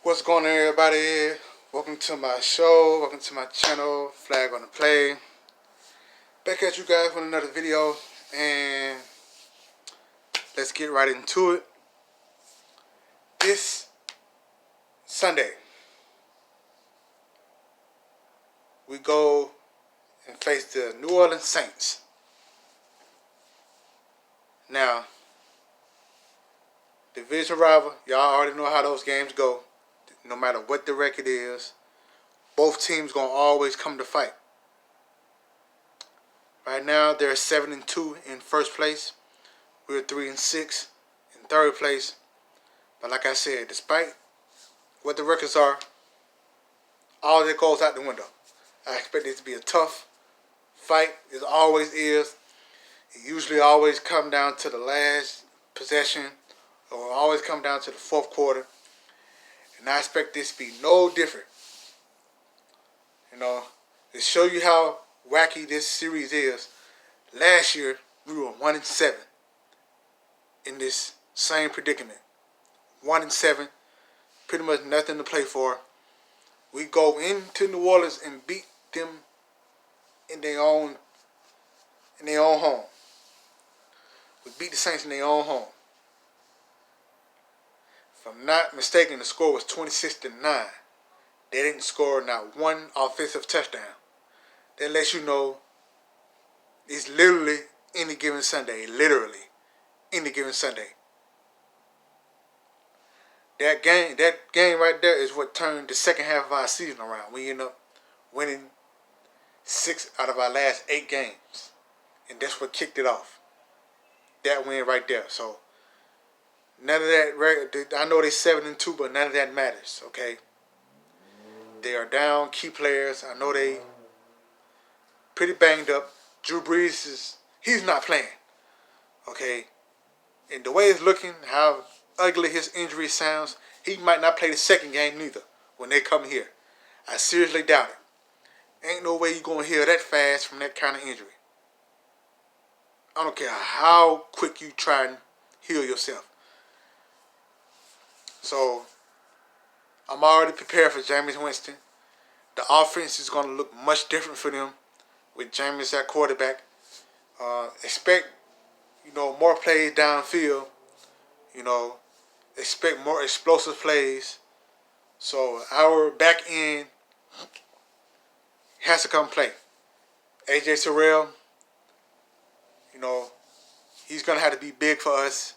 What's going on, everybody? Welcome to my show. Welcome to my channel, Flag on the Play. Back at you guys with another video, and let's get right into it. This Sunday, we go and face the New Orleans Saints. Now, division rival, y'all already know how those games go. No matter what the record is, both teams gonna always come to fight. Right now, they're 7-2 in first place. We're 3-6 in third place. But like I said, despite what the records are, all that goes out the window. I expect it to be a tough fight. It always is. It usually always come down to the last possession, or always come down to the fourth quarter. And I expect this to be no different. To show you how wacky this series is, last year we were 1-7 in this same predicament. 1-7, pretty much nothing to play for. We go into New Orleans and beat them in their own home. We beat the Saints in their own home. If I'm not mistaken, the score was 26-9. They didn't score not one offensive touchdown. That lets you know it's literally any given Sunday. Literally any given Sunday. That game right there is what turned the second half of our season around. We end up winning 6 out of our last 8 games. And that's what kicked it off. That win right there. So none of that, I know they're 7-2, but none of that matters, okay? They are down key players. I know they pretty banged up. Drew Brees he's not playing, okay? And the way it's looking, how ugly his injury sounds, he might not play the second game neither when they come here. I seriously doubt it. Ain't no way you're going to heal that fast from that kind of injury. I don't care how quick you try and heal yourself. So, I'm already prepared for Jameis Winston. The offense is going to look much different for them with Jameis at quarterback. Expect, more plays downfield. Expect more explosive plays. So, our back end has to come play. A.J. Terrell, he's going to have to be big for us.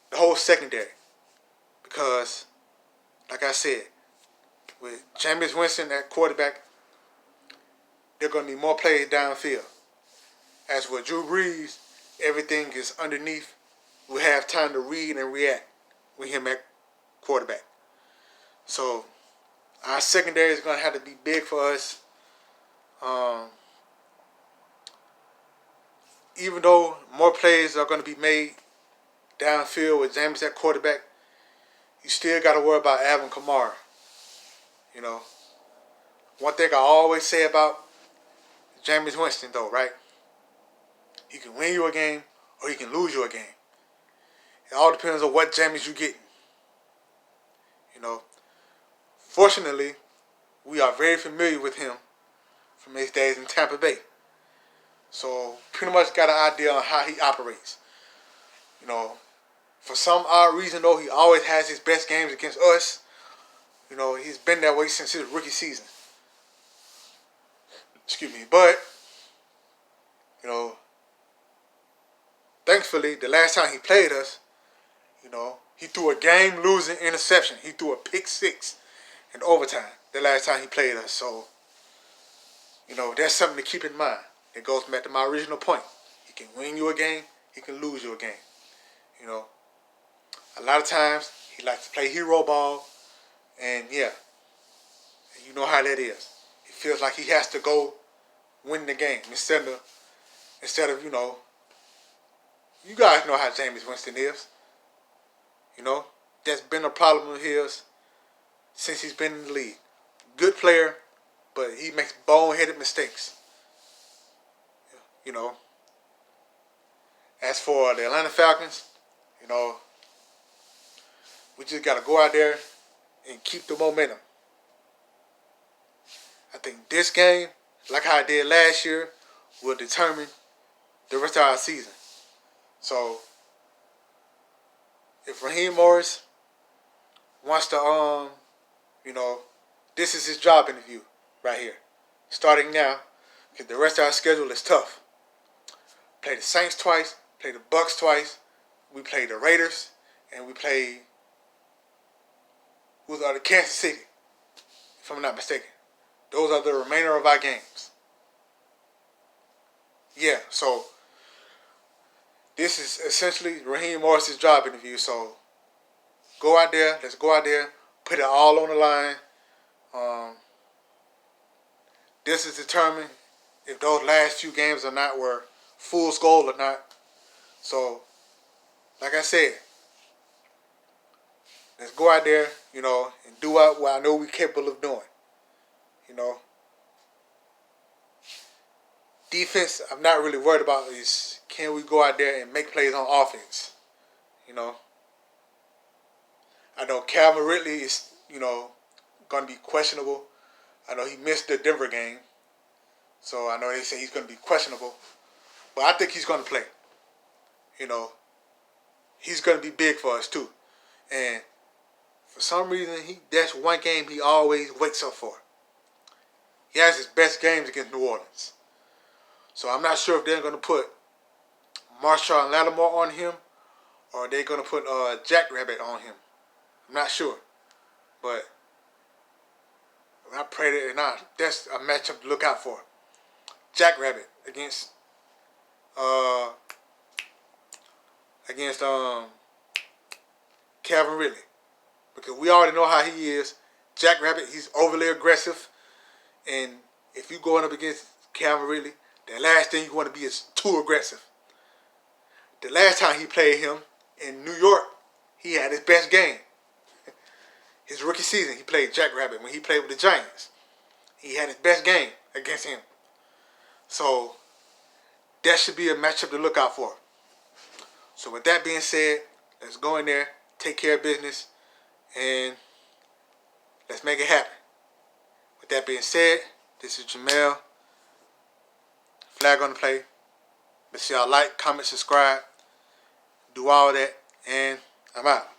The whole secondary. Because, like I said, with Jameis Winston at quarterback, they're going to need more plays downfield. As with Drew Brees, everything is underneath. We have time to read and react with him at quarterback. So, our secondary is going to have to be big for us. Even though more plays are going to be made downfield with Jameis at quarterback, you still got to worry about Alvin Kamara. One thing I always say about Jameis Winston, though, right? He can win you a game or he can lose you a game. It all depends on what Jameis you getting. Fortunately, we are very familiar with him from his days in Tampa Bay. So, pretty much got an idea on how he operates. For some odd reason, though, he always has his best games against us. He's been that way since his rookie season. Excuse me. But, thankfully, the last time he played us, he threw a game-losing interception. He threw a pick 6 in overtime the last time he played us. So, that's something to keep in mind. It goes back to my original point. He can win you a game. He can lose you a game. A lot of times, he likes to play hero ball. And, yeah, you know how that is. He feels like he has to go win the game instead of, you guys know how Jameis Winston is. That's been a problem of his since he's been in the league. Good player, but he makes boneheaded mistakes. As for the Atlanta Falcons, we just got to go out there and keep the momentum. I think this game, like how I did last year, will determine the rest of our season. So if Raheem Morris wants to, this is his job interview right here, starting now, because the rest of our schedule is tough. Play the Saints twice, play the Bucks twice, we play the Raiders, and we play the Kansas City, if I'm not mistaken. Those are the remainder of our games. Yeah, so this is essentially Raheem Morris' job interview. So go out there, let's go out there, put it all on the line. This is determined if those last few games were fool's gold or not. So, like I said, let's go out there, and do what I know we're capable of doing. Defense, I'm not really worried about is can we go out there and make plays on offense. I know Calvin Ridley is, going to be questionable. I know he missed the Denver game. So I know they say he's going to be questionable. But I think he's going to play. He's going to be big for us too. And for some reason, that's one game he always wakes up for. He has his best games against New Orleans. So I'm not sure if they're going to put Marshall and Lattimore on him or they're going to put Jackrabbit on him. I'm not sure. But I pray that that's a matchup to look out for. Jackrabbit against Calvin Ridley. Because we already know how he is. Jackrabbit, he's overly aggressive. And if you're going up against Calvin Ridley, the last thing you want to be is too aggressive. The last time he played him in New York, he had his best game. His rookie season, he played Jackrabbit when he played with the Giants. He had his best game against him. So that should be a matchup to look out for. So with that being said, let's go in there, take care of business, and let's make it happen. With that being said, this is Jamel. Flag on the play. Make sure y'all like, comment, subscribe. Do all that, and I'm out.